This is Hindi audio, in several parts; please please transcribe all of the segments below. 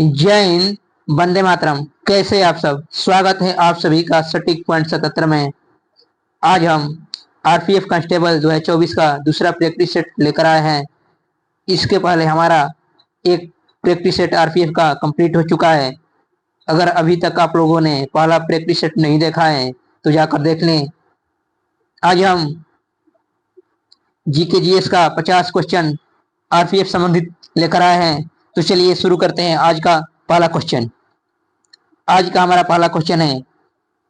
जय हिंद, वंदे मातरम। कैसे आप सब? स्वागत है आप सभी का सटीक पॉइंट 77 में। आज हम आरपीएफ कांस्टेबल 2024 का दूसरा प्रैक्टिस सेट लेकर आए हैं। इसके पहले हमारा एक प्रैक्टिस सेट आरपीएफ का कंप्लीट हो चुका है। अगर अभी तक आप लोगों ने पहला प्रैक्टिस सेट नहीं देखा है तो जाकर देख लें। आज हम जीके जीएस का 50 क्वेश्चन आरपीएफ संबंधित लेकर आए हैं। तो चलिए शुरू करते हैं आज का पहला क्वेश्चन। आज का हमारा पहला क्वेश्चन है,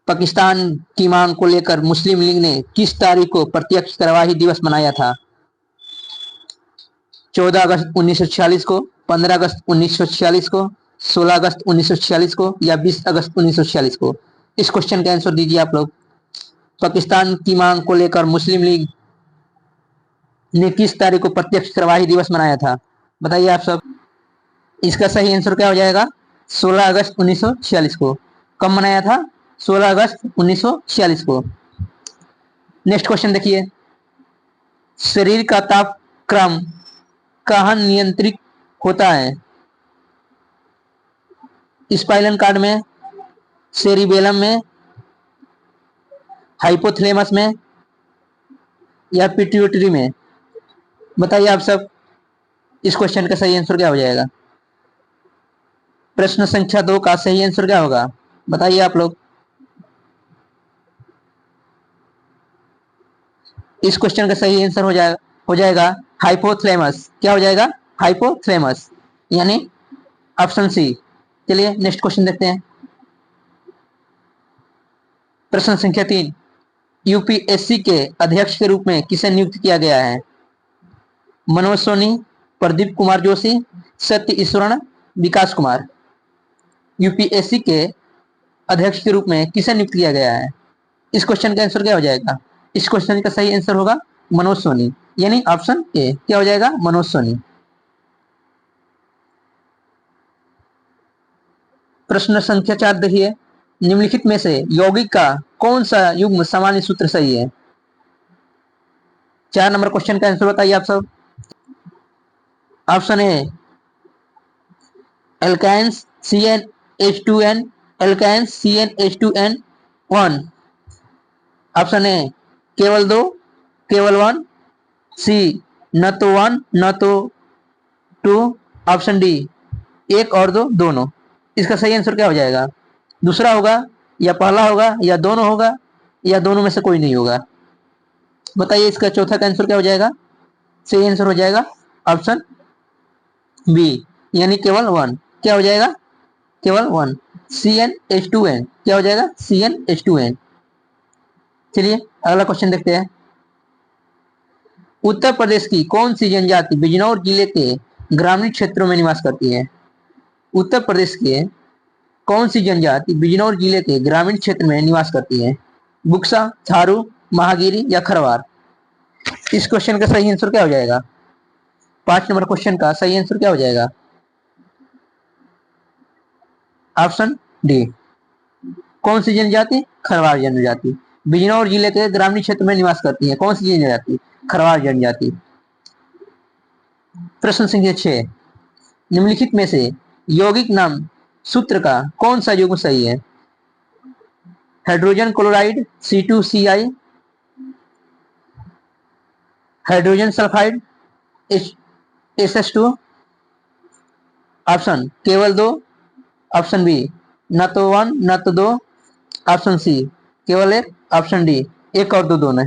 पाकिस्तान की मांग को लेकर मुस्लिम लीग ने किस तारीख को प्रत्यक्ष कार्यवाही दिवस मनाया था? 14 अगस्त 1946 को, 15 अगस्त 1946 को, 16 अगस्त 1946 को या 20 अगस्त 1946 को? इस क्वेश्चन का आंसर दीजिए आप लोग। पाकिस्तान की मांग को लेकर मुस्लिम लीग ने किस तारीख को प्रत्यक्ष कार्यवाही दिवस मनाया था? बताइए आप सब। इसका सही आंसर क्या हो जाएगा? 16 अगस्त 1946 को। कब मनाया था? 16 अगस्त 1946 को। नेक्स्ट क्वेश्चन देखिए, शरीर का तापक्रम कहाँ नियंत्रित होता है? स्पाइनल कॉर्ड में, सेरिबेलम में, हाइपोथैलेमस में या पिट्यूटरी में? बताइए आप सब, इस क्वेश्चन का सही आंसर क्या हो जाएगा? प्रश्न संख्या 2 का सही आंसर क्या होगा? बताइए आप लोग। इस क्वेश्चन का सही आंसर हो जाएगा हाइपोथैलेमस। क्या हो जाएगा? हाइपोथैलेमस, यानी ऑप्शन सी। चलिए नेक्स्ट क्वेश्चन देखते हैं। प्रश्न संख्या 3, यूपीएससी के अध्यक्ष के रूप में किसे नियुक्त किया गया है? मनोज सोनी, प्रदीप कुमार जोशी, सत्य ईश्वरण, विकास कुमार? यूपीएससी के अध्यक्ष के रूप में किसे नियुक्त किया गया है? इस क्वेश्चन का आंसर क्या हो जाएगा? इस क्वेश्चन का सही आंसर होगा मनोज सोनी, यानी ऑप्शन ए। क्या हो जाएगा? मनोज सोनी। प्रश्न संख्या 4 देखिए, निम्नलिखित में से यौगिक का कौन सा युग्म सामान्य सूत्र सही है? 4 नंबर क्वेश्चन का आंसर बताइए आप सब। Option A alkynes CnH2n, alkynes CnH2n1। Option A केवल 2, केवल 1, सी न तो 1 न तो 2, ऑप्शन डी एक और दो, दोनों। इसका सही आंसर क्या हो जाएगा? दूसरा होगा या पहला होगा या दोनों होगा या दोनों में से कोई नहीं होगा? बताइए, इसका चौथा का आंसर क्या हो जाएगा? सही आंसर हो जाएगा ऑप्शन बी, यानी केवल 1। क्या हो जाएगा? केवल 1, CnH2n। क्या हो जाएगा? CnH2n। चलिए अगला क्वेश्चन देखते हैं। उत्तर प्रदेश की कौन सी जनजाति बिजनौर जिले के ग्रामीण क्षेत्रों में निवास करती है? उत्तर प्रदेश के कौन सी जनजाति बिजनौर जिले के ग्रामीण क्षेत्र में निवास करती है? बुक्सा, थारू, महागिरी या खरवार? इस क्वेश्चन का सही आंसर क्या हो जाएगा? 5 नंबर क्वेश्चन का सही आंसर क्या हो जाएगा? Option D. कौन सी जनजाति? खरवार जनजाति बिजनौर जिले के ग्रामीण क्षेत्र में निवास करती है। कौन सी जनजाति? खरवार जनजाति। प्रश्न संख्या 6, निम्नलिखित में से यौगिक नाम सूत्र का कौन सा युग्म सही है? Hydrogen chloride C2CI, hydrogen sulphide SS2, option केवल 2, ऑप्शन बी न तो 1 न तो 2, ऑप्शन सी केवल 1, ऑप्शन डी एक और दो, दोनों।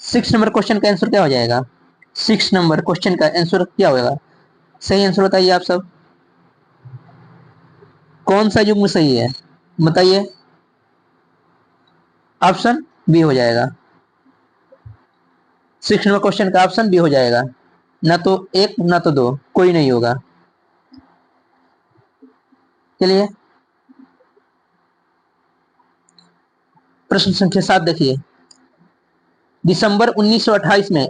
6 नंबर क्वेश्चन का आंसर क्या हो जाएगा? 6 नंबर क्वेश्चन का आंसर क्या होगा? सही आंसर बताइए आप सब। कौन सा युग्म सही है? बताइए। ऑप्शन बी हो जाएगा। 6 नंबर क्वेश्चन का ऑप्शन बी हो जाएगा। न तो 1 न तो 2, कोई नहीं होगा। चलिए प्रश्न संख्या 7 देखिए, दिसंबर 1928 में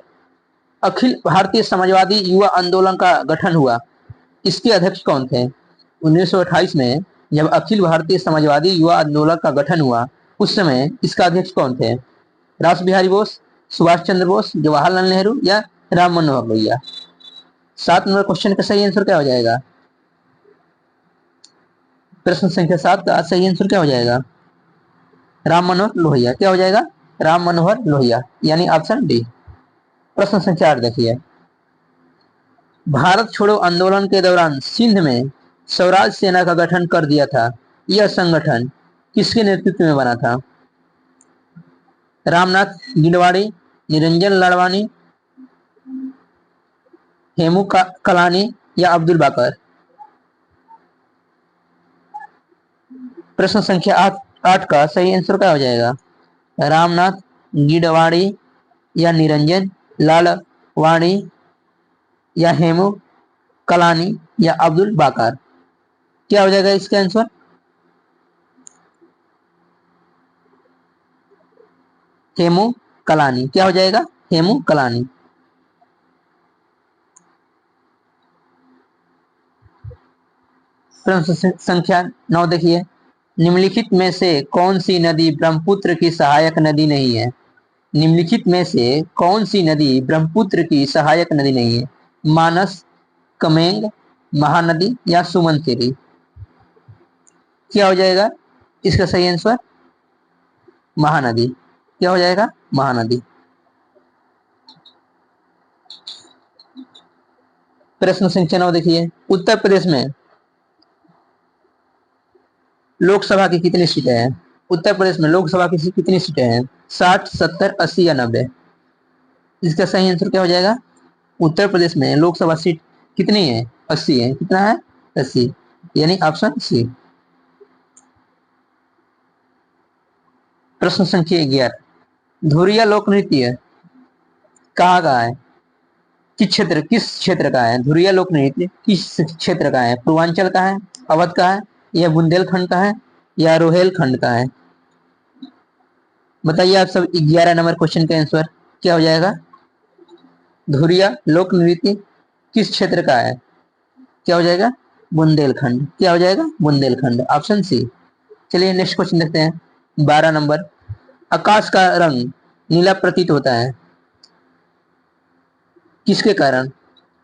अखिल भारतीय समाजवादी युवा आंदोलन का गठन हुआ। इसके अध्यक्ष कौन थे? 1928 में जब अखिल भारतीय समाजवादी युवा आंदोलन का गठन हुआ, उस समय इसका अध्यक्ष कौन थे? रास बिहारी बोस, सुभाष चंद्र बोस, जवाहरलाल नेहरू या राम मनोहर लोहिया? 7 नंबर क्वेश्चन का सही आंसर क्या हो जाएगा? प्रश्न संख्या 7 का सही आंसर क्या हो जाएगा? राम मनोहर लोहिया। क्या हो जाएगा? राम मनोहर लोहिया, यानी ऑप्शन डी। प्रश्न संख्या 8 देखिए, भारत छोड़ो आंदोलन के दौरान सिंध में स्वराज सेना का गठन कर दिया था, यह संगठन किसके नेतृत्व में बना था? रामनाथ गिलवाड़ी, निरंजन लाडवानी, हेमू कलानी या अब्दुल बाकर? प्रश्न संख्या 8 का सही आंसर क्या हो जाएगा? रामनाथ गिलवाड़ी या निरंजन लालवानी या हेमू कलानी या अब्दुल बाकर? क्या हो जाएगा इसका आंसर? हेमू कलानी। क्या हो जाएगा? हेमू कलानी। प्रश्न संख्या 9 देखिए, निम्नलिखित में से कौन सी नदी ब्रह्मपुत्र की सहायक नदी नहीं है? निम्नलिखित में से कौन सी नदी ब्रह्मपुत्र की सहायक नदी नहीं है? मानस, कमेंग, महानदी या सुमनसिरी? क्या हो जाएगा इसका सही आंसर? महानदी। क्या हो जाएगा? महानदी। प्रश्न संख्या 9 देखिए, उत्तर प्रदेश में लोकसभा की कितनी सीटें हैं? उत्तर प्रदेश में लोकसभा की कितनी सीटें हैं? 60, 70, 80 या 90? इसका सही आंसर क्या हो जाएगा? उत्तर प्रदेश में लोकसभा सीट कितनी है? 80 है। कितना है? 80, यानी ऑप्शन सी। प्रश्न संख्या 11, धुरिया लोक नृत्य कहाँ का है? किस क्षेत्र का है? धुरिया लोक नृत्य किस क्षेत्र का है? पूर्वांचल का है, अवध का है, या बुंदेलखंड का है, या रोहेलखंड का है? बताइए आप सब 11 नंबर क्वेश्चन का आंसर क्या हो जाएगा? धुरिया लोक नृत्य किस क्षेत्र का है? क्या हो जाएगा? बुंदेलखंड। क्या हो जाएगा? Bundelkhand, option C. चलिए नेक्स्ट क्वेश्चन देखते हैं, 12 नंबर, आकाश का रंग नीला प्रतीत होता है किसके कारण?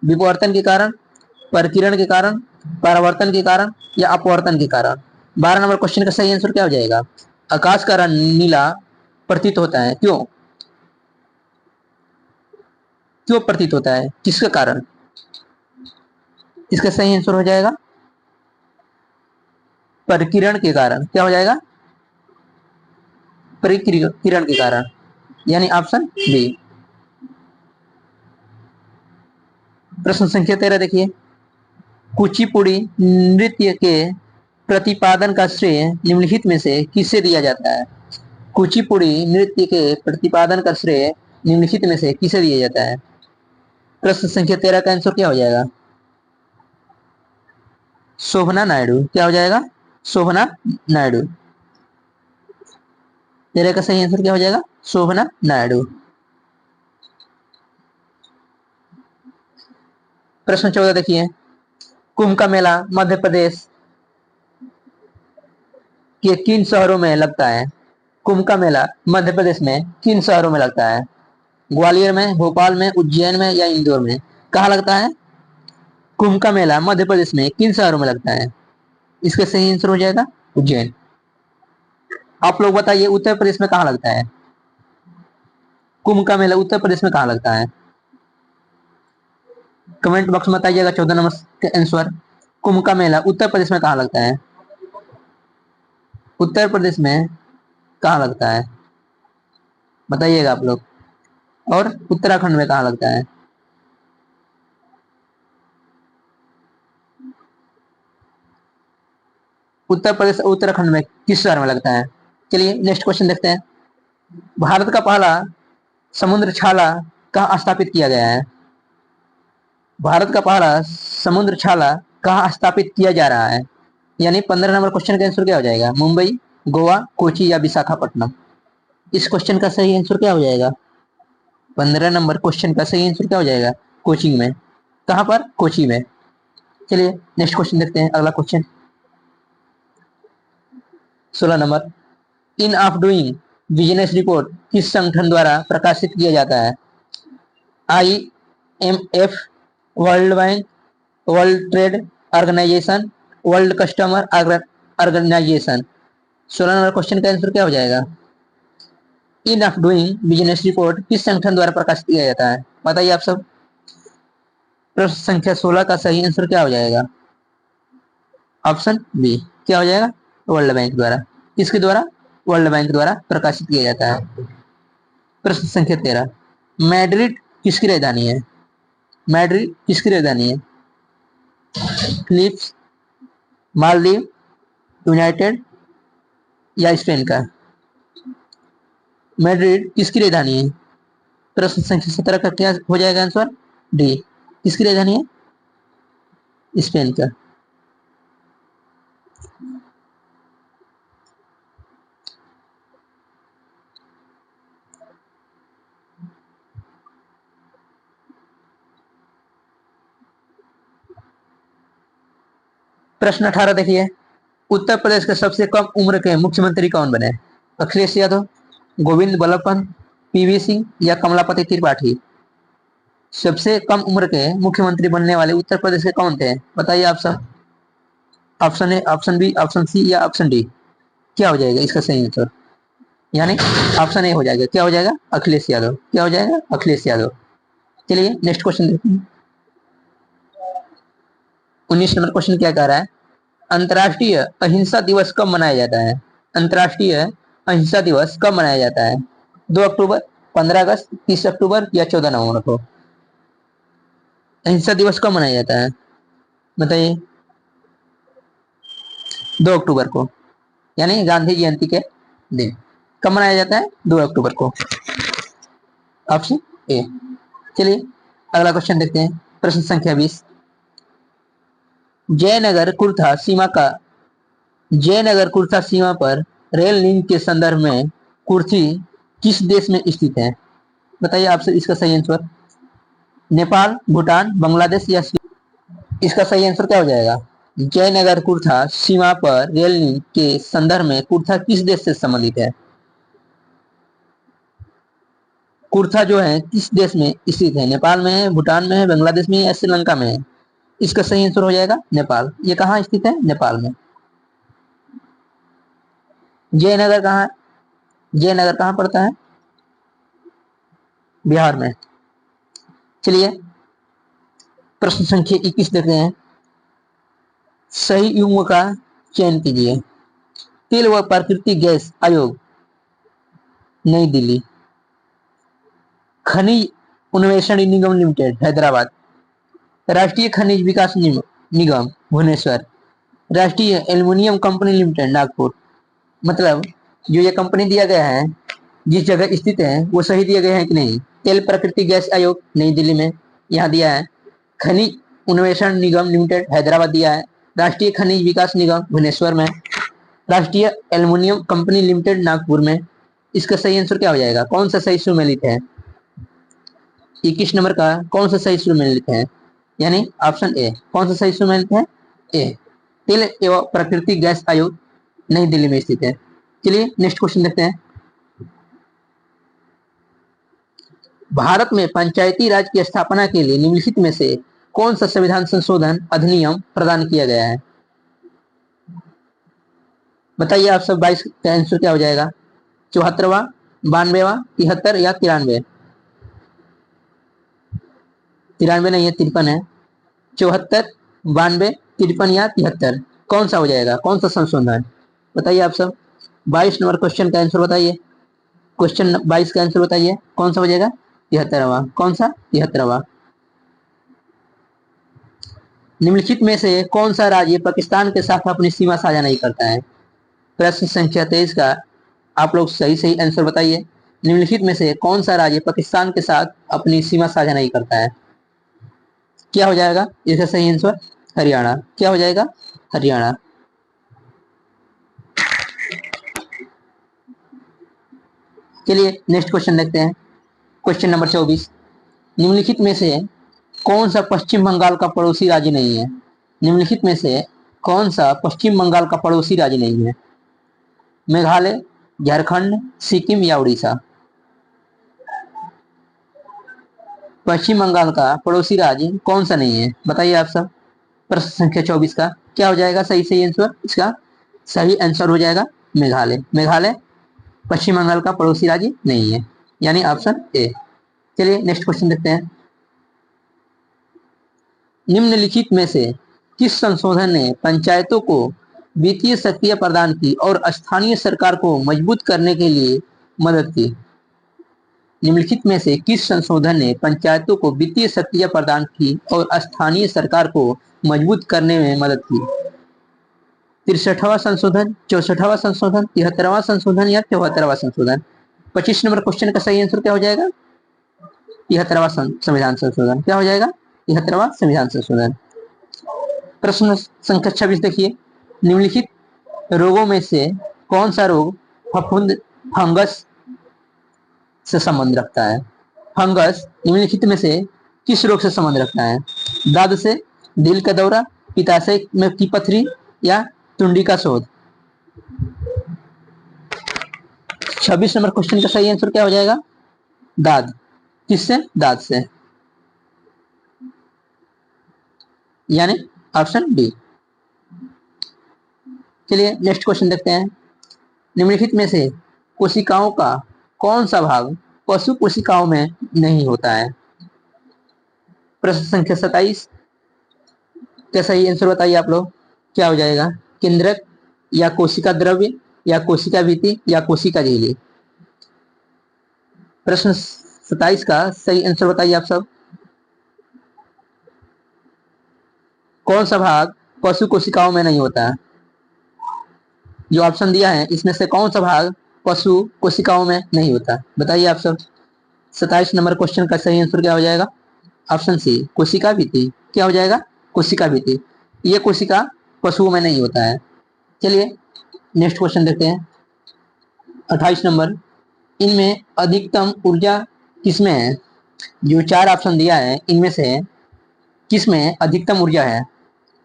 विवर्तन के कारण, परिकिरण के कारण, परावर्तन के कारण या अपवर्तन के कारण? 12 नंबर क्वेश्चन का सही आंसर क्या हो जाएगा? आकाश का रंग नीला प्रतीत होता है, क्यों? क्यों प्रतीत होता है, किसके कारण? इसका सही आंसर हो जाएगा परिकिरण के कारण। क्या हो जाएगा? परिकिरण के कारण, यानी ऑप्शन बी। प्रश्न संख्या 13 देखिए, कुचिपुड़ी नृत्य के प्रतिपादन का श्रेय निम्नलिखित में से किसे दिया जाता है? कुचिपुड़ी नृत्य के प्रतिपादन का श्रेय निम्नलिखित में से किसे दिया जाता है? प्रश्न संख्या 13 का आंसर क्या हो जाएगा? शोभना नायडू। क्या हो जाएगा? शोभना नायडू। 13 का सही आंसर क्या हो जाएगा? शोभना नायडू। प्रश्न 14 देखिए, कुंभ का मेला मध्य प्रदेश के किन शहरों में लगता है? कुंभ का मेला मध्य प्रदेश में किन शहरों में लगता है? ग्वालियर में, भोपाल में, उज्जैन में या इंदौर में? कहाँ लगता है कुंभ का मेला मध्य प्रदेश में किन शहरों में लगता है? इसका सही आंसर हो जाएगा उज्जैन। आप लोग बताइए उत्तर प्रदेश में कहाँ लगता है कुंभ का मेला? उत्तर प्रदेश में कहाँ लगता है? कमेंट बॉक्स में बताइएगा 14 नंबर का आंसर। कुंभ का मेला उत्तर प्रदेश में कहाँ लगता है? उत्तर प्रदेश में कहाँ लगता है बताइएगा आप लोग। और उत्तराखंड में कहाँ लगता है? उत्तर प्रदेश उत्तराखंड में किस शहर में लगता है? चलिए नेक्स्ट क्वेश्चन देखते हैं, भारत का पहला समुद्र छाला कहाँ स्थापित किया गया है? भारत का पहला समुद्र छाला कहाँ स्थापित किया जा रहा है? यानी 15 नंबर क्वेश्चन का आंसर क्या हो जाएगा? मुंबई, गोवा, कोची या विशाखापट्टनम? इस क्वेश्चन का सही आंसर क्या हो जाएगा? 15 नंबर क्वेश्चन का सही आंसर क्या हो जाएगा? कोचिंग में। कहां पर? कोची में। चलिए नेक्स्ट क्वेश्चन देखते हैं, अगला क्वेश्चन 16 नंबर, ease of doing business report किस संगठन द्वारा प्रकाशित किया जाता है? IMF, world bank, world trade organisation, world customer organisation. 16 नंबर क्वेश्चन का आंसर क्या हो जाएगा? Ease of doing business report किस संगठन द्वारा प्रकाशित किया जाता है? बताइए आप सब। प्रश्न संख्या 16 का सही आंसर क्या हो जाएगा? Option B. क्या हो जाएगा? वर्ल्ड बैंक द्वारा। किसके द्वारा? वर्ल्ड बैंक द्वारा प्रकाशित किया जाता है। प्रश्न संख्या 13, मैड्रिड किसकी राजधानी है? मैड्रिड किसकी राजधानी है? फिलिप्स, मालदीव, यूनाइटेड या स्पेन का? मैड्रिड किसकी राजधानी है? प्रश्न संख्या 17 का क्या हो जाएगा आंसर? डी। किसकी राजधानी है? स्पेन का। प्रश्न 18 देखिए, उत्तर प्रदेश के सबसे कम उम्र के मुख्यमंत्री कौन बने? अखिलेश यादव, गोविंद बल्लभ पंत, पीवी सिंह या कमलापति त्रिपाठी? सबसे कम उम्र के मुख्यमंत्री बनने वाले उत्तर प्रदेश के कौन थे? बताइए आप सब। Option A, option B, option C या ऑप्शन डी? क्या हो जाएगा इसका सही आंसर? यानी ऑप्शन ए हो जाएगा। क्या हो जाएगा? अखिलेश यादव। क्या हो जाएगा? अखिलेश यादव। चलिए नेक्स्ट क्वेश्चन देखते हैं। 19 नंबर क्वेश्चन क्या कह रहा है? अंतर्राष्ट्रीय अहिंसा दिवस कब मनाया जाता है? अंतर्राष्ट्रीय अहिंसा दिवस कब मनाया जाता है? 2 अक्टूबर, 15 अगस्त, 30 अक्टूबर या 14 नवंबर को? अहिंसा दिवस कब मनाया जाता है? बताइए। 2 अक्टूबर को, यानी गांधी जयंती के दिन। कब मनाया जाता है? 2 अक्टूबर को। Option A. चलिए अगला क्वेश्चन देखते हैं। प्रश्न संख्या 20, जयनगर कुर्था सीमा का जयनगर कुर्था सीमा पर रेल लिंक के संदर्भ में कुर्थी किस देश में स्थित है? बताइए आपसे इसका सही आंसर। नेपाल, भूटान, बांग्लादेश या इसका सही आंसर क्या हो जाएगा? जयनगर कुर्था सीमा पर रेल लिंक के संदर्भ में कुर्था किस देश से संबंधित है? कुर्था जो है किस देश में स्थित है? नेपाल में है, भूटान में है, बांग्लादेश में है या श्रीलंका में है? इसका सही आंसर हो जाएगा नेपाल। ये कहाँ स्थित है? नेपाल में। जयनगर कहाँ है? जयनगर कहाँ पड़ता है? बिहार में। चलिए प्रश्न संख्या 21 देखते हैं। सही युग्म का चयन कीजिए। तेल व प्राकृतिक गैस आयोग, नई दिल्ली। खनिज अन्वेषण निगम लिमिटेड, हैदराबाद। राष्ट्रीय खनिज विकास निगम, भुवनेश्वर। राष्ट्रीय एल्युमिनियम कंपनी लिमिटेड, नागपुर। मतलब जो ये कंपनी दिया गया है, जिस जगह स्थित है वो सही दिया गया है कि नहीं? तेल प्राकृतिक गैस आयोग, नई दिल्ली में, यहाँ दिया है। खनिज अन्वेषण निगम लिमिटेड, हैदराबाद दिया है। राष्ट्रीय खनिज विकास निगम, भुवनेश्वर में। राष्ट्रीय एल्युमिनियम कंपनी लिमिटेड, नागपुर में। इसका सही आंसर क्या हो जाएगा? कौन सा सही सुमेलित है? 21 नंबर का कौन सा सही सुमेलित है? यानी ऑप्शन ए। कौन सा सही सुमेलित है? ए। तेल एवं प्राकृतिक गैस आयोग, नई दिल्ली में स्थित है। चलिए नेक्स्ट क्वेश्चन देखते हैं। भारत में पंचायती राज की स्थापना के लिए निम्नलिखित में से कौन सा संविधान संशोधन अधिनियम प्रदान किया गया है? बताइए आप सब। 22 का आंसर क्या हो जाएगा? 74वां, 92वां, 73 या 93? 93 नहीं है, 53 है। 74, 92, 53 या 73? कौन सा हो जाएगा? कौन सा संशोधन? बताइए आप सब। 22 नंबर क्वेश्चन का आंसर बताइए। क्वेश्चन 22 का आंसर बताइए, कौन सा हो जाएगा? 73वां। कौन सा? 73वां। निम्नलिखित में से कौन सा राज्य पाकिस्तान के साथ अपनी सीमा साझा नहीं करता है? प्रश्न संख्या 23 का आप लोग सही सही आंसर बताइए। निम्नलिखित में से कौन सा राज्य पाकिस्तान के साथ अपनी सीमा साझा नहीं करता है? क्या हो जाएगा इसका सही आंसर? हरियाणा। क्या हो जाएगा? हरियाणा। चलिए नेक्स्ट क्वेश्चन देखते हैं। क्वेश्चन नंबर 24, निम्नलिखित में से कौन सा पश्चिम बंगाल का पड़ोसी राज्य नहीं है? निम्नलिखित में से कौन सा पश्चिम बंगाल का पड़ोसी राज्य नहीं है? मेघालय, झारखंड, सिक्किम या उड़ीसा? पश्चिम बंगाल का पड़ोसी राज्य कौन सा नहीं है? बताइए आप सब। प्रश्न संख्या 24 का क्या हो जाएगा सही सही आंसर इसका? सही आंसर हो जाएगा मेघालय। मेघालय पश्चिम बंगाल का पड़ोसी राज्य नहीं है, यानी ऑप्शन ए। चलिए नेक्स्ट क्वेश्चन देखते हैं। निम्नलिखित में से किस संशोधन ने पंचायतों को वित्तीय शक्तियां प्रदान की और स्थानीय सरकार को मजबूत करने के लिए मदद की? निम्नलिखित में से किस संशोधन ने पंचायतों को वित्तीय शक्तियां प्रदान की और स्थानीय सरकार को मजबूत करने में मदद की? 63वां संशोधन, 64वां संशोधन, 73वां संशोधन या 74वां संशोधन? 25 नंबर क्वेश्चन का सही आंसर क्या हो जाएगा? 73वां संविधान संशोधन। क्या हो जाएगा? 73वां संविधान संशोधन। प्रश्न संख्या 26 देखिए। निम्नलिखित रोगों में से कौन सा रोग फफूंद फंगस से संबंध रखता है? फंगस निम्नलिखित में से किस रोग से संबंध रखता है? दाद से, दिल का दौरा, पित्ताशय में की पथरी या तुंडी का शोथ? 26 नंबर क्वेश्चन का सही आंसर क्या हो जाएगा? दाद। किससे? दाद से, यानी ऑप्शन डी। चलिए नेक्स्ट क्वेश्चन देखते हैं। निम्नलिखित में से कोशिकाओं का कौन सा भाग पशु कोशिकाओं में नहीं होता है? प्रश्न संख्या 27 का सही आंसर बताइए आप लोग। क्या हो जाएगा? केंद्रक या कोशिका द्रव्य या कोशिका भित्ति या कोशिका झिल्ली? प्रश्न 27 का सही आंसर बताइए आप सब। कौन सा भाग पशु कोशिकाओं में नहीं होता है? जो ऑप्शन दिया है इसमें से कौन सा भाग पशु कोशिकाओं में नहीं होता? बताइए आप सब। 27 नंबर क्वेश्चन का सही आंसर क्या हो जाएगा? ऑप्शन सी, कोशिका भित्ति। क्या हो जाएगा? कोशिका भित्ति। ये कोशिका पशुओं में नहीं होता है। चलिए नेक्स्ट क्वेश्चन देखते हैं। 28 नंबर, इनमें अधिकतम ऊर्जा किसमें है? जो 4 ऑप्शन दिया है इनमें से किसमें अधिकतम ऊर्जा है?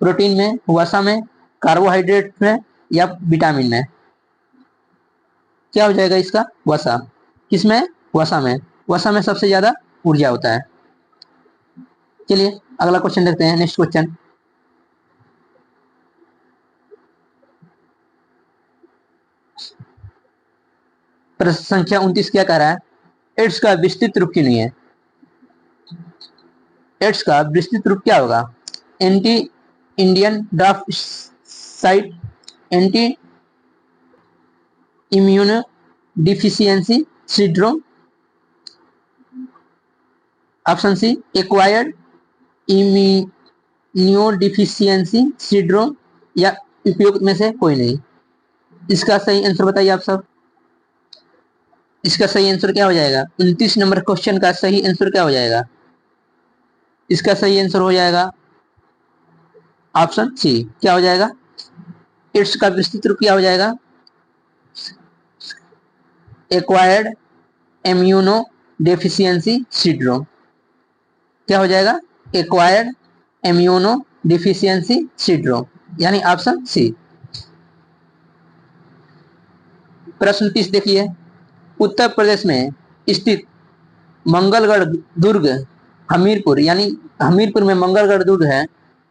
प्रोटीन में, वसा में, कार्बोहाइड्रेट में या विटामिन में? क्या हो जाएगा इसका? वसा। किसमें? वसा में। वसा में सबसे ज्यादा ऊर्जा होता है। चलिए अगला क्वेश्चन देखते हैं। नेक्स्ट क्वेश्चन, प्रश्न संख्या 29 क्या कह रहा है? एड्स का विस्तृत रूप क्यों नहीं है? एड्स का विस्तृत रूप क्या होगा? Anti Indian draft site, anti immunodeficiency syndrome, option C acquired immunodeficiency syndrome, या उपयुक्त में से कोई नहीं? इसका सही आंसर बताइए आप सब। इसका सही आंसर क्या हो जाएगा? 29 नंबर क्वेश्चन का सही आंसर क्या हो जाएगा? इसका सही आंसर हो जाएगा ऑप्शन सी। क्या हो जाएगा? एड्स का विस्तृत रूप क्या हो जाएगा? Acquired immuno deficiency syndrome. क्या हो जाएगा? एक्वायर्ड इम्यूनो डिफिशियंसी सिंड्रोम, यानी ऑप्शन सी। प्रश्न 30 देखिए। उत्तर प्रदेश में स्थित मंगलगढ़ दुर्ग हमीरपुर, यानी हमीरपुर में मंगलगढ़ दुर्ग है,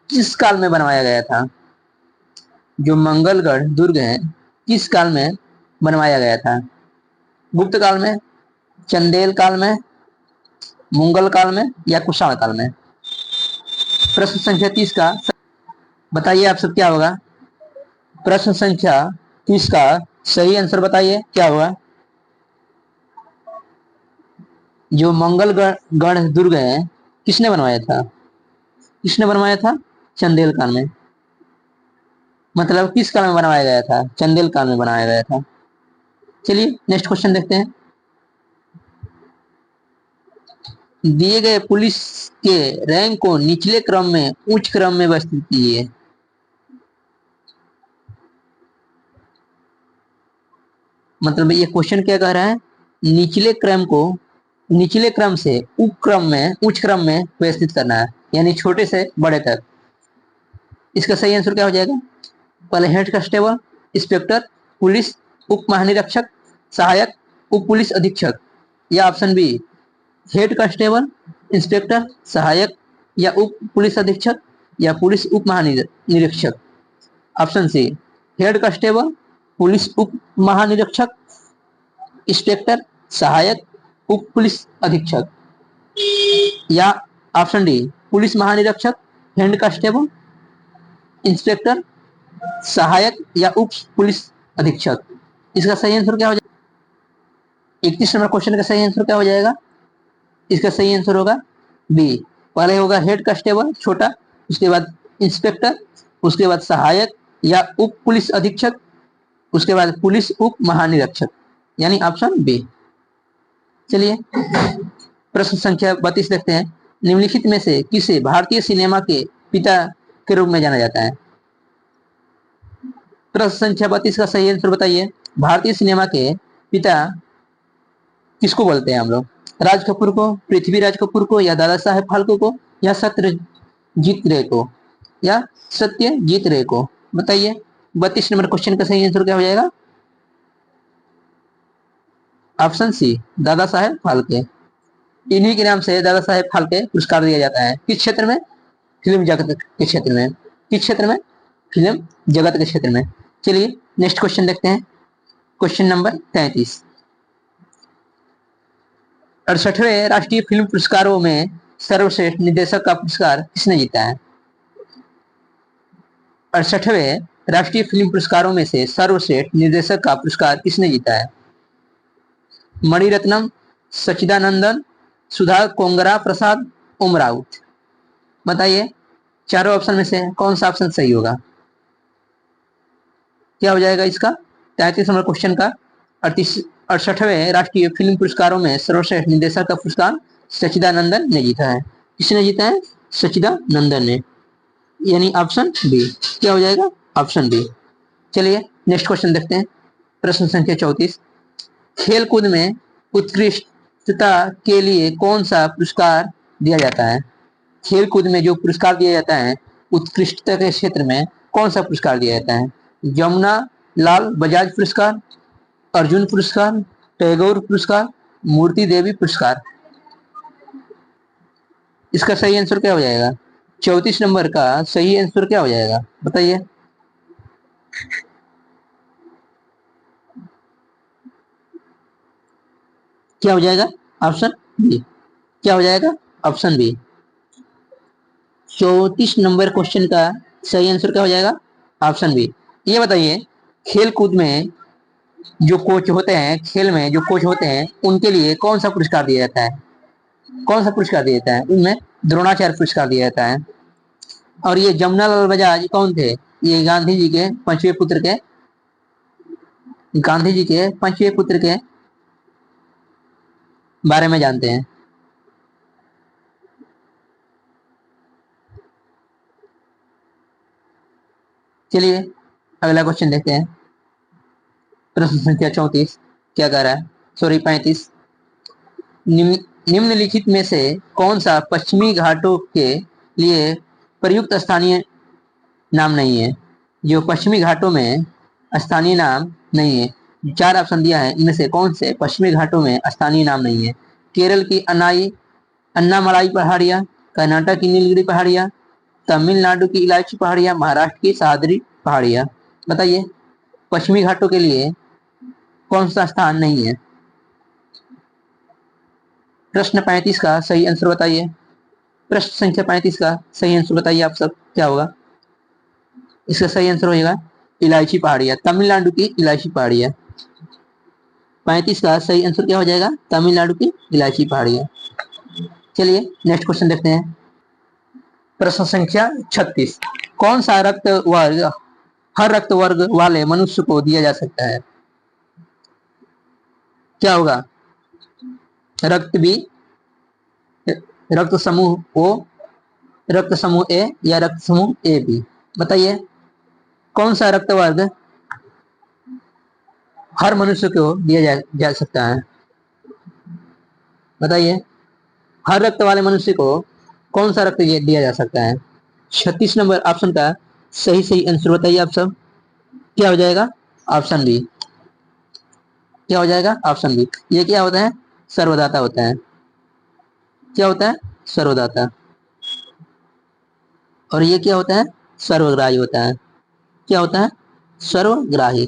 किस काल में बनवाया गया था? जो मंगलगढ़ दुर्ग है किस काल में बनवाया गया था? गुप्त काल में, चंदेल काल में, मुगल काल में या कुषाण काल में? प्रश्न संख्या 30 का बताइए आप सब क्या होगा? प्रश्न संख्या 30 का सही आंसर बताइए क्या होगा? जो मंगलगढ़ दुर्ग है किसने बनवाया था? किसने बनवाया था? चंदेल काल में। मतलब किस काल में बनवाया गया था? चंदेल काल में बनाया गया था। चलिए नेक्स्ट क्वेश्चन देखते हैं। दिए गए पुलिस के रैंक को निचले क्रम में उच्च क्रम में व्यवस्थित कीजिए। मतलब ये क्वेश्चन क्या कह रहा है? निचले क्रम से उपक्रम में उच्च क्रम में व्यवस्थित करना है, यानी छोटे से बड़े तक। इसका सही आंसर क्या हो जाएगा? पहले हेड कांस्टेबल, इंस्पेक्टर, पुलिस उप महानिरीक्षक, सहायक, उप पुलिस अधीक्षक, या option B head constable, inspector, सहायक या उप पुलिस अधीक्षक या पुलिस उप महानिरीक्षक? Option C head constable, police उप महानिरीक्षक, इंस्पेक्टर, सहायक, उप पुलिस अधीक्षक। या ऑप्शन डी पुलिस महानिरीक्षक, हेड कांस्टेबल, इंस्पेक्टर, सहायक या उप पुलिस अधीक्षक। इसका सही आंसर क्या हो जाएगा? 31 नंबर क्वेश्चन का सही आंसर क्या हो जाएगा? इसका सही आंसर होगा बी। पहले होगा हेड कांस्टेबल छोटा, उसके बाद इंस्पेक्टर, उसके बाद सहायक या उप पुलिस अधीक्षक, उसके बाद पुलिस उप महानिरीक्षक, यानी ऑप्शन बी। चलिए प्रश्न संख्या 32 देखते हैं। निम्नलिखित में से किसे भारतीय सिनेमा के पिता के रूप में जाना जाता है? प्रश्न संख्या 32 का सही आंसर बताइए। भारतीय सिनेमा के पिता किसको बोलते हैं हम लोग? राज कपूर को, पृथ्वीराज कपूर को, या दादा साहेब फाल्के को, या सत्यजीत रे को, या सत्यजीत रे को? बताइए 32 नंबर क्वेश्चन का सही आंसर क्या हो जाएगा? ऑप्शन सी दादा साहेब फाल्के। इन्हीं के नाम से दादा साहेब फाल्के पुरस्कार दिया जाता है। किस क्षेत्र में? फिल्म जगत के क्षेत्र में। किस क्षेत्र में? फिल्म जगत के क्षेत्र में। चलिए नेक्स्ट क्वेश्चन देखते हैं। Question number 33। 68वें राष्ट्रीय फिल्म पुरस्कारों में सर्वश्रेष्ठ निर्देशक का पुरस्कार किसने जीता है? 68वें राष्ट्रीय फिल्म पुरस्कारों में से सर्वश्रेष्ठ निर्देशक का पुरस्कार किसने जीता है? मणिरत्नम, सच्चिदानंदन, सुधा कोंगरा प्रसाद, ओम राउत। बताइए चारों ऑप्शन में से कौन सा ऑप्शन सही होगा? क्या हो जाएगा इसका? 33 नंबर क्वेश्चन का 68वें राष्ट्रीय फिल्म पुरस्कारों में सर्वश्रेष्ठ निर्देशक का पुरस्कार सच्चिदानंदन ने जीता है। किसने जीता है? सच्चिदानंदन ने, यानी ऑप्शन बी। क्या हो जाएगा? Option B. चलिए नेक्स्ट क्वेश्चन देखते हैं। प्रश्न संख्या 34। खेल कूद में उत्कृष्टता के लिए कौन सा पुरस्कार दिया जाता है? खेल कूद में जो पुरस्कार दिया जाता है उत्कृष्टता के क्षेत्र में कौन सा पुरस्कार दिया जाता है? यमुना लाल बजाज पुरस्कार, अर्जुन पुरस्कार, टैगोर पुरस्कार, मूर्ति देवी पुरस्कार। इसका सही आंसर क्या हो जाएगा? 34 नंबर का सही आंसर क्या हो जाएगा? बताइए। क्या हो जाएगा? Option B. क्या हो जाएगा? Option B. 34 नंबर क्वेश्चन का सही आंसर क्या हो जाएगा? Option B. ये बताइए खेल कूद में जो कोच होते हैं, खेल में जो कोच होते हैं उनके लिए कौन सा पुरस्कार दिया जाता है? कौन सा पुरस्कार दिया जाता है? उनमें द्रोणाचार्य पुरस्कार दिया जाता है। और ये जमनालाल बजाज कौन थे? ये गांधी जी के पांचवें पुत्र के, गांधी जी के पांचवें पुत्र के बारे में जानते हैं। चलिए अगला क्वेश्चन देखते हैं। प्रश्न संख्या 34 क्या कह रहा है? सॉरी 35। निम्नलिखित में से कौन सा पश्चिमी घाटों के लिए प्रयुक्त स्थानीय नाम नहीं है? जो पश्चिमी घाटों में स्थानीय नाम नहीं है। 4 ऑप्शन दिया है, इनमें से कौन से पश्चिमी घाटों में स्थानीय नाम नहीं है? केरल की अन्नामलाई पहाड़ियां, कर्नाटक की नीलगिरी पहाड़ियां, तमिलनाडु की इलायची पहाड़ियां, महाराष्ट्र की सह्याद्री पहाड़ियां। बताइए पश्चिमी घाटों के लिए कौन सा स्थान नहीं है? प्रश्न 35 का सही आंसर बताइए। प्रश्न संख्या 35 का सही आंसर बताइए आप सब, क्या होगा? इसका सही आंसर होगा इलायची पहाड़ियां, तमिलनाडु की इलायची पहाड़ियां। 35 का सही आंसर क्या हो जाएगा? तमिलनाडु की इलायची पहाड़ियां। चलिए नेक्स्ट क्वेश्चन देखते हैं। प्रश्न संख्या 36। कौन सा रक्त वर्ग हर रक्त वर्ग वाले मनुष्य को दिया जा सकता है? क्या होगा? रक्त बी, रक्त समूह ओ, रक्त समूह ए, या रक्त समूह ए बी? बताइए कौन सा रक्त वर्ग हर मनुष्य को दिया जा सकता है? बताइए हर रक्त वाले मनुष्य को कौन सा रक्त दिया जा सकता है? 36 नंबर ऑप्शन का सही सही आंसर बताइए आप सब, क्या हो जाएगा? Option B. क्या हो जाएगा? Option B. ये क्या होता है? सर्वदाता होता है। क्या होता है? सर्वदाता। और ये क्या होता है? सर्वग्राही होता है। क्या होता है? सर्वग्राही।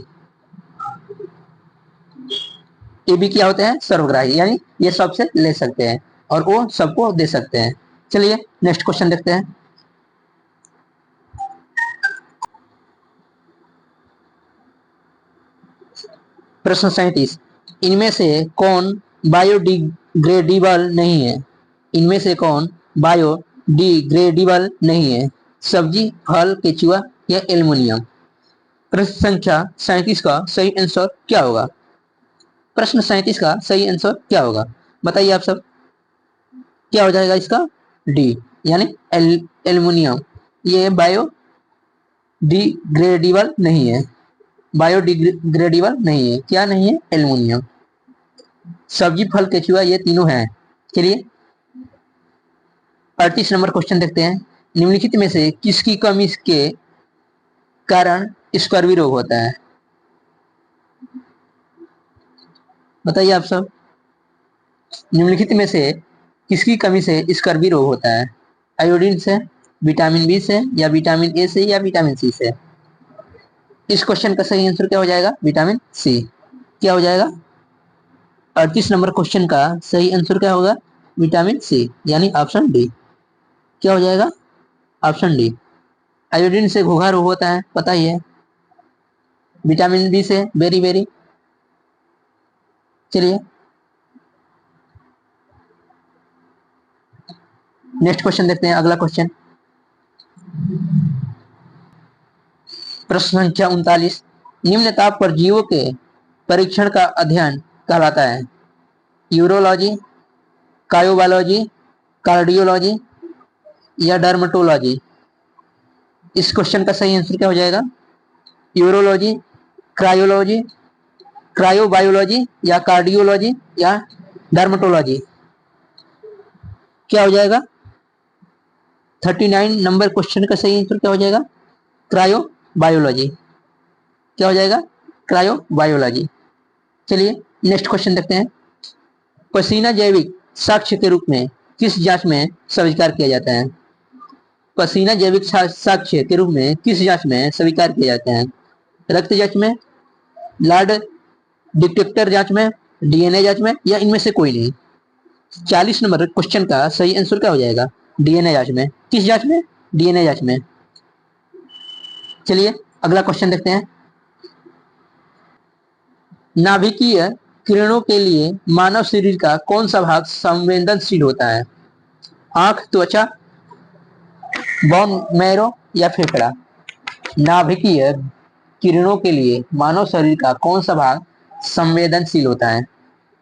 ये भी क्या होते हैं? सर्वग्राही, यानी ये सबसे ले सकते हैं और वो सबको दे सकते हैं। चलिए नेक्स्ट क्वेश्चन देखते हैं। प्रश्न 37, इनमें से कौन बायोडिग्रेडेबल नहीं है? इनमें से कौन बायोडिग्रेडेबल नहीं है? सब्जी, फल, केचुआ या एल्युमिनियम? प्रश्न संख्या 37 का सही आंसर क्या होगा? प्रश्न 37 का सही आंसर क्या होगा? बताइए आप सब। क्या हो जाएगा इसका? डी, यानी एल्युमिनियम। ये बायोडिग्रेडेबल नहीं है। बायोडिग्रेडेबल नहीं है। क्या नहीं है? एल्युमिनियम। सब्जी, फल, केचुआ ये तीनों हैं। चलिए 38 नंबर क्वेश्चन देखते हैं। निम्नलिखित में से किसकी कमी के कारण स्कर्वी रोग होता है? बताइए आप सब। निम्नलिखित में से किसकी कमी से स्कर्वी रोग होता है? आयोडीन से, विटामिन बी से, या विटामिन ए से, या विटामिन सी से? इस क्वेश्चन का सही आंसर क्या हो जाएगा? Vitamin C. क्या हो जाएगा? 38 नंबर क्वेश्चन का सही आंसर क्या होगा? विटामिन सी, यानी ऑप्शन डी। क्या हो जाएगा? Option D. आयोडीन से घोघा रोग होता है, पता ही है। विटामिन बी से बेरी बेरी। चलिए नेक्स्ट क्वेश्चन देखते हैं। अगला क्वेश्चन प्रश्न संख्या 39, निम्न ताप पर जीवों के परीक्षण का अध्ययन कहलाता है? यूरोलॉजी, कायोबायोलॉजी, कार्डियोलॉजी या डर्मेटोलॉजी? इस क्वेश्चन का सही आंसर क्या हो जाएगा? यूरोलॉजी, क्रायोलॉजी, क्रायोबायोलॉजी या कार्डियोलॉजी या डर्मेटोलॉजी? क्या हो जाएगा? 39 नंबर क्वेश्चन का सही आंसर क्या हो जाएगा? क्रायोबायोलॉजी। क्या हो जाएगा? क्रायोबायोलॉजी। चलिए नेक्स्ट क्वेश्चन देखते हैं। पसीना जैविक साक्ष्य के रूप में किस जांच में स्वीकार किया जाता है? पसीना जैविक साक्ष्य के रूप में किस जांच में स्वीकार किए जाते हैं? रक्त जांच में, ब्लड डिटेक्टर जांच में, डीएनए जांच में, या इनमें से कोई नहीं? 40 नंबर क्वेश्चन का सही आंसर क्या हो जाएगा? डीएनए जांच में। किस जांच में? डीएनए जांच में। चलिए अगला क्वेश्चन देखते हैं। नाभिकीय किरणों के लिए मानव शरीर का कौन सा भाग संवेदनशील होता है? आंख, त्वचा, बोन मैरो या फेफड़ा? नाभिकीय किरणों के लिए मानव शरीर का कौन सा भाग संवेदनशील होता है?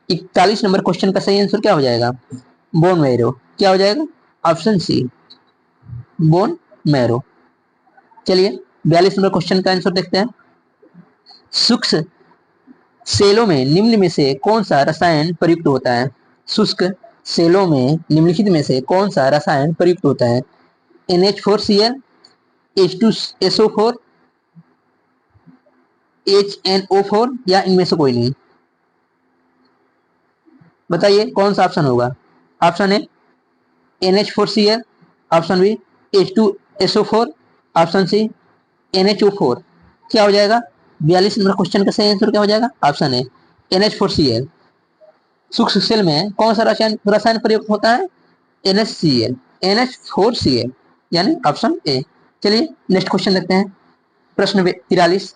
41 नंबर क्वेश्चन का सही आंसर क्या हो जाएगा? Bone marrow. क्या हो जाएगा? Option C, bone marrow. चलिए 42 नंबर क्वेश्चन का आंसर देखते हैं। सूक्ष्म सेलों में निम्न में से कौन सा रसायन प्रयुक्त होता है? शुष्क सेलों में निम्नलिखित में से कौन सा रसायन प्रयुक्त होता है? NH4Cl, H2SO4, HNO4 या इनमें से कोई नहीं? बताइए कौन सा ऑप्शन होगा? Option A NH4Cl, option B H2SO4, option C NHO4। क्या हो जाएगा? 42 नंबर क्वेश्चन का सही आंसर क्या हो जाएगा? Option A NH4Cl। सूक्ष्म सेल में कौन सा रसायन रसायन प्रयुक्त होता है? NHCl, NH4Cl, यानी ऑप्शन ए। चलिए नेक्स्ट क्वेश्चन देखते हैं। प्रश्न 43,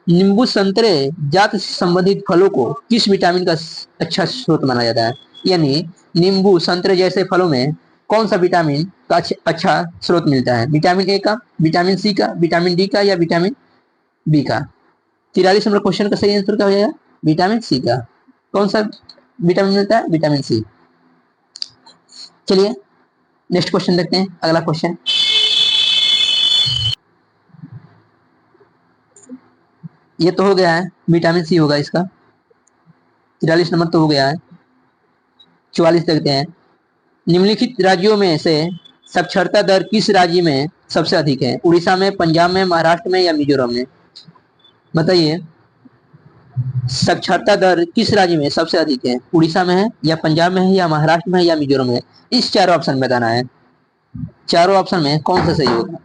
नींबू संतरे जात से संबंधित फलों को किस विटामिन का अच्छा स्रोत माना जाता है? यानी नींबू संतरे जैसे फलों में कौन सा विटामिन का अच्छा स्रोत मिलता है? विटामिन ए का, विटामिन सी का, विटामिन डी का या विटामिन बी का? 43 नंबर क्वेश्चन का सही आंसर क्या हो जाएगा? विटामिन सी का। कौन सा विटामिन मिलता है? Vitamin C. चलिए नेक्स्ट क्वेश्चन देखते हैं। अगला क्वेश्चन ये तो हो गया है, विटामिन सी होगा इसका। 43 नंबर तो हो गया है। 44 देखते हैं। निम्नलिखित राज्यों में से साक्षरता दर किस राज्य में सबसे अधिक है? उड़ीसा में, पंजाब में, महाराष्ट्र में या मिजोरम में? बताइए साक्षरता दर किस राज्य में सबसे अधिक है? उड़ीसा में है, या पंजाब में है, या महाराष्ट्र में है, या मिजोरम में? इस चारों ऑप्शन में बताना है। चारों ऑप्शन में कौन सा सही होगा?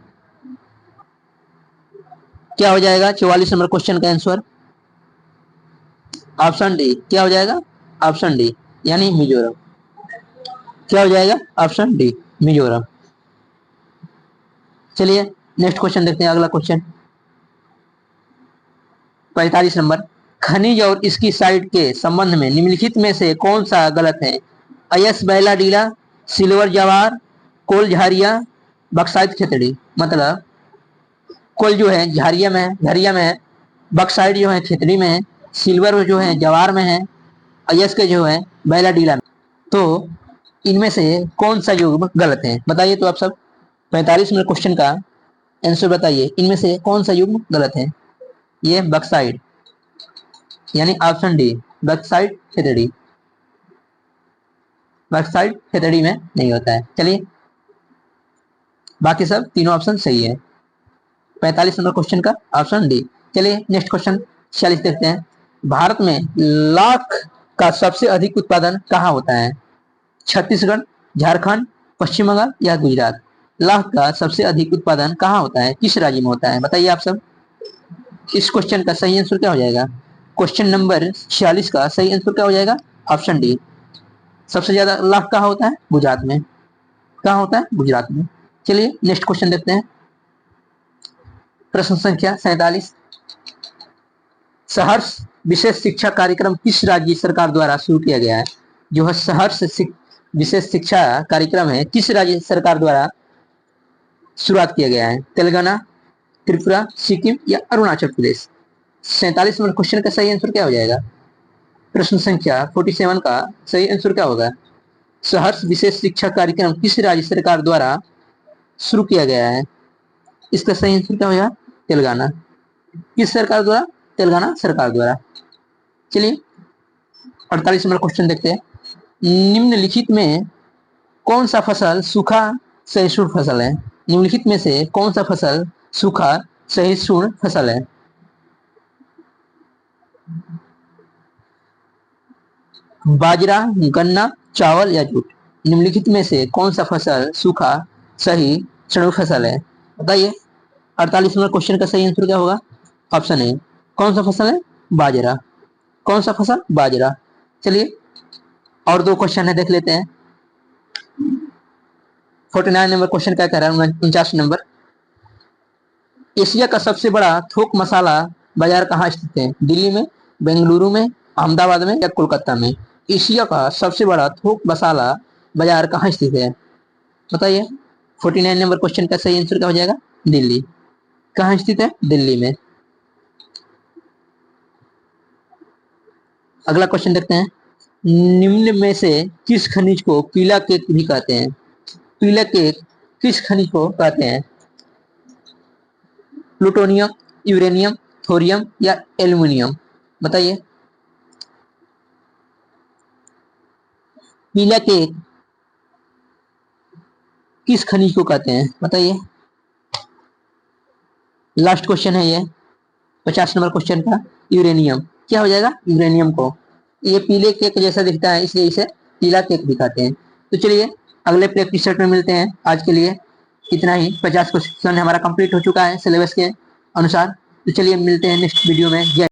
क्या हो जाएगा 44 नंबर क्वेश्चन का आंसर? Option D. क्या हो जाएगा? ऑप्शन डी, यानी मिजोरम। क्या हो जाएगा? Option D, Mizoram. चलिए नेक्स्ट क्वेश्चन देखते हैं। अगला क्वेश्चन 45 नंबर, खनिज और इसकी साइट के संबंध में निम्नलिखित में से कौन सा गलत है? अयस बैला डीला, सिल्वर जवार, कोल झारिया, बक्साइट खेतड़ी। मतलब कोल जो है झारिया में है, झरिया में है, बक्साइट जो है खेतड़ी में है, सिल्वर जो है जवार में है, अयस के जो है बैला डीला में। तो इनमें से कौन सा युग्म गलत है? बताइए तो आप सब। 45 नंबर क्वेश्चन का आंसर बताइए, इनमें से कौन सा युग्म गलत है? ये बक्साइड, यानी option D, backside Khetri. Backside Khetri में नहीं होता है। चलिए बाकी सब तीनों ऑप्शन सही है। 45 नंबर क्वेश्चन का ऑप्शन डी। चलिए नेक्स्ट क्वेश्चन 46 देखते हैं। भारत में लाख का सबसे अधिक उत्पादन कहाँ होता है? छत्तीसगढ़, झारखंड, पश्चिम बंगाल या गुजरात? लाख का सबसे अधिक उत्पादन कहाँ होता है? किस राज्य में होता है? बताइए आप सब। इस क्वेश्चन का सही आंसर क्या हो जाएगा? क्वेश्चन नंबर 46 का सही आंसर क्या हो जाएगा? Option D. सबसे ज्यादा लाख कहाँ होता है? गुजरात में। कहाँ होता है? गुजरात में। चलिए नेक्स्ट क्वेश्चन देखते हैं। प्रश्न संख्या 47, सहर्ष विशेष शिक्षा कार्यक्रम किस राज्य सरकार द्वारा शुरू किया गया है? जो है सहर्ष विशेष शिक्षा कार्यक्रम है, किस राज्य सरकार द्वारा शुरुआत किया गया है? तेलंगाना, त्रिपुरा, सिक्किम या अरुणाचल प्रदेश? 47 नंबर क्वेश्चन का सही आंसर क्या हो जाएगा? प्रश्न संख्या 47 का सही आंसर क्या होगा? सहर्ष विशेष शिक्षा कार्यक्रम किस राज्य सरकार द्वारा शुरू किया गया है? इसका सही आंसर क्या होगा? तेलंगाना। किस सरकार द्वारा? तेलंगाना सरकार द्वारा। चलिए 48 नंबर क्वेश्चन देखते हैं। निम्नलिखित में कौन सा फसल सूखा सहिष्णु फसल है? निम्नलिखित में से कौन सा फसल सूखा सहिष्णु फसल है? बाजरा, गन्ना, चावल या जूट? निम्नलिखित में से कौन सा फसल सूखा सहिष्णु फसल है? बताइए। 48 नंबर क्वेश्चन का सही आंसर क्या होगा? ऑप्शन ए। कौन सा फसल है? बाजरा। कौन सा फसल? बाजरा। चलिए और दो क्वेश्चन है, देख लेते हैं। 49 नंबर क्वेश्चन क्या कह रहा है? 49 नंबर, एशिया का सबसे बड़ा थोक मसाला बाजार कहाँ स्थित है? दिल्ली में, बेंगलुरु में, अहमदाबाद में या कोलकाता में? एशिया का सबसे बड़ा थोक मसाला बाजार कहाँ स्थित है? बताइए। 49 नंबर क्वेश्चन का सही आंसर क्या हो जाएगा? दिल्ली। कहाँ स्थित है? दिल्ली में। अगला क्वेश्चन देखते हैं। निम्न में से किस खनिज को पीला केक भी कहते हैं? पीला केक किस खनिज को कहते हैं? प्लूटोनियम, यूरेनियम, थोरियम या एल्यूमिनियम? बताइए। पीला केक किस खनिज को कहते हैं? बताइए। लास्ट क्वेश्चन है ये 50 नंबर क्वेश्चन का, यूरेनियम। क्या हो जाएगा? यूरेनियम को। ये पीले केक जैसा दिखता है इसलिए इसे पीला केक दिखाते हैं। तो चलिए अगले प्रैक्टिस सेट में मिलते हैं। आज के लिए इतना ही। 50 क्वेश्चन हमारा कंप्लीट हो चुका है सिलेबस के अनुसार। तो चलिए मिलते हैं नेक्स्ट वीडियो में। जय